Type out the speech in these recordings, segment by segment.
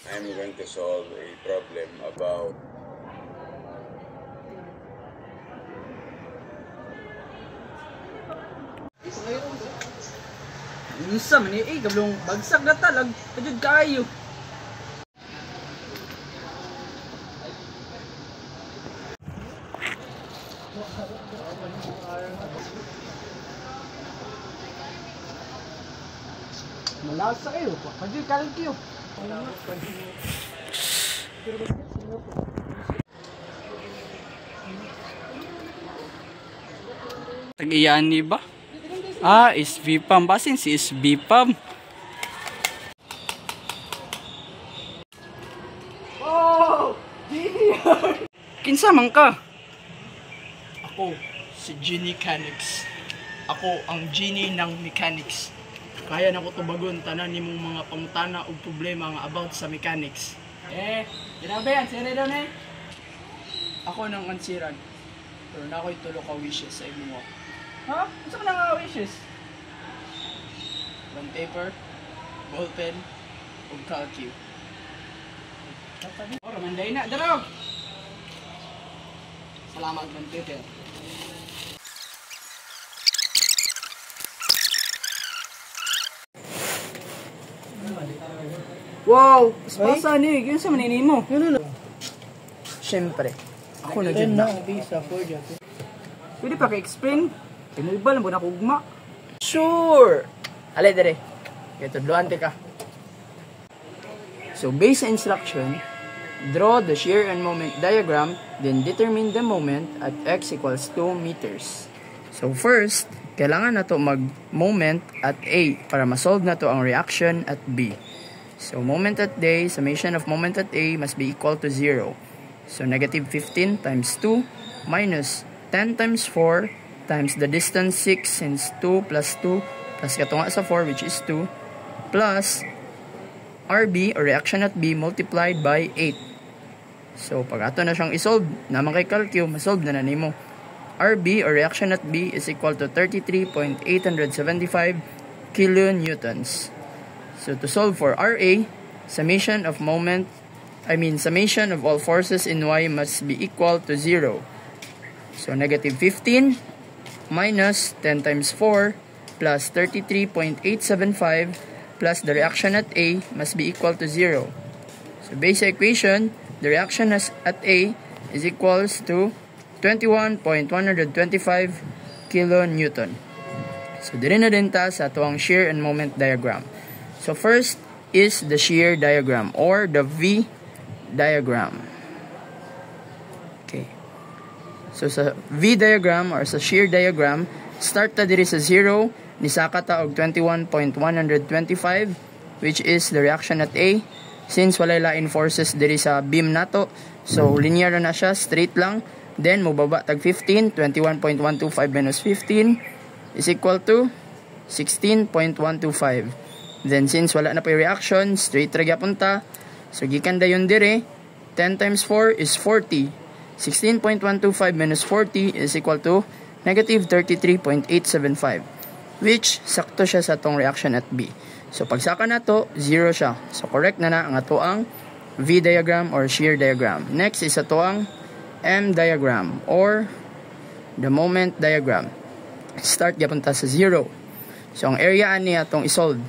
I'm going to solve a problem about Unsa man ni gablong bagsag na talag pajud kayo. Malasa kayo, pajud kayo. Tag-iyani ba? Ah, is VPAM. Basin si is VPAM. Oh! Genius! Kinsa man ka? Ako, si Genie Mechanics. Ako ang genie ng mechanics. Kaya na ko tubagon tanan nimong mga pangutana o problema nga about sa mechanics. Grabe yan, sire daw na Ako nang ansiran. Pero na ako'y tulo ka wishes sa imo mo. Ha? Unsa man nga wishes? Bond paper, ballpen, o calcue. Ora manday na daro. Salamat bond paper. Wow, spasa ni, kinsa man ini mo? Siyempre, ako na dyan na. Pwede pa ka-explain? Pinuiba lang po na kugma. Sure! Alay dere. Kaya tudloan ka. So based sa instruction, draw the shear and moment diagram, then determine the moment at x equals 2 meters. So first, kailangan na to mag-moment at A para ma-solve na to ang reaction at B. So moment at A, summation of moment at A must be equal to 0. So negative 15 times 2 minus 10 times 4 times the distance 6 since 2 plus 2 plus katunga sa 4 which is 2 plus RB or reaction at B multiplied by 8. So pag ato na siyang isolve, naman kay calcu, masolve na nimo. RB or reaction at B is equal to 33.875 kilonewtons. So to solve for RA, summation of all forces in Y must be equal to 0. So negative 15 minus 10 times 4 plus 33.875 plus the reaction at A must be equal to 0. So basic equation, the reaction at A is equals to 21.125 kilonewton. So diri na din ta sa tuwang shear and moment diagram. So first is the shear diagram or the V diagram. Okay. So sa V diagram or sa shear diagram, start ta diri sa 0, nisaka ta og 21.125 which is the reaction at A. Since walay lain forces diri sa beam nato, so linear na siya, straight lang. Then mobaba tag 15, 21.125 minus 15 is equal to 16.125. Then since wala na pa reaction, straight ra gyapon ta. So gikan dayon dire, 10 times 4 is 40. 16.125 minus 40 is equal to negative 33.875, which sakto siya sa tong reaction at B. So pagsaka na to, 0 siya. So correct na ang ato ang V diagram or shear diagram. Next is ato ang M diagram or the moment diagram. Start gyapon ta sa 0. So ang area ani atong isolve,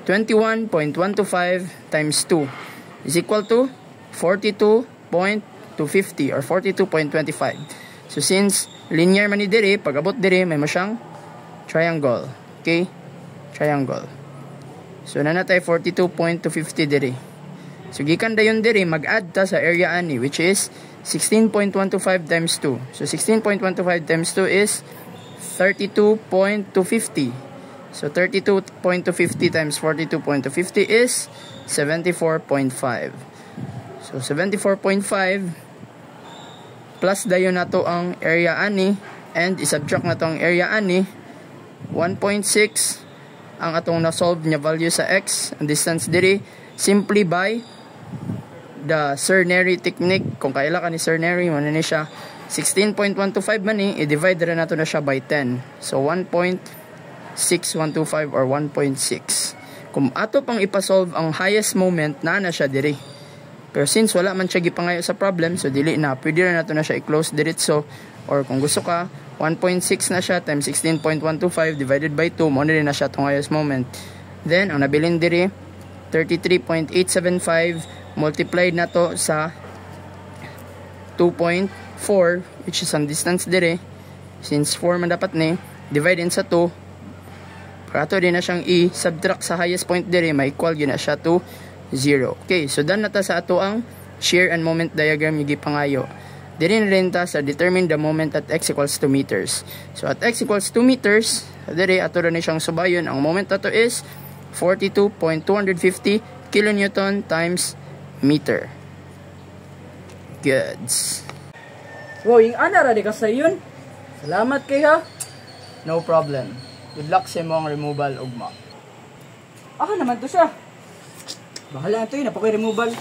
21.125 times 2 is equal to 42.250 or 42.25. So since linear man ni dire, pag abot dire may mo siyang triangle. Okay? Triangle. So na natay 42.250 dire. So gikan dayon dire mag-add ta sa area ani which is 16.125 times 2. So 16.125 times 2 is 32.250. So 32.250 times 42.250 is 74.5. So 74.5 plus dayon nato ang area ani and isubtract na to ang area ani 1.6 ang atong na-solve niya value sa x, ang distance diri simply by the Cerneri technique. Kung kaila ka ni Cerneri, man ni siya 16.125 man ni, i-divide na nato na siya by 10. So 1.6125 or 1.6. Kung ato pang ipasolve ang highest moment na siya diri. Pero since wala man siya gipangayo sa problem, so dili na, pwede na nato na siya i-close diretso, or kung gusto ka 1.6 na siya times 16.125 divided by 2, mo na rin na siya itong highest moment. Then ang nabilin diri 33.875 multiplied na to sa 2.4, which is ang distance dire, since 4 man dapat ni, divide in sa 2, para to din na siyang i-subtract sa highest point dire, may equal yun na siya to 0. Okay, so done na ta sa ato ang shear and moment diagram yung gipangayo. Diri na rin ta sa determine the moment at x equals 2 meters. So at x equals 2 meters, diri ato rin siyang subayon. Ang moment ato is 42.250 kilonewton times meter. Goods. Wow, yung ana ra di ka sa yun. Salamat kay ha. No problem. Good luck sa mo ang removal ugma. Ako naman to siya. Bahala na to yun, napakoy removal.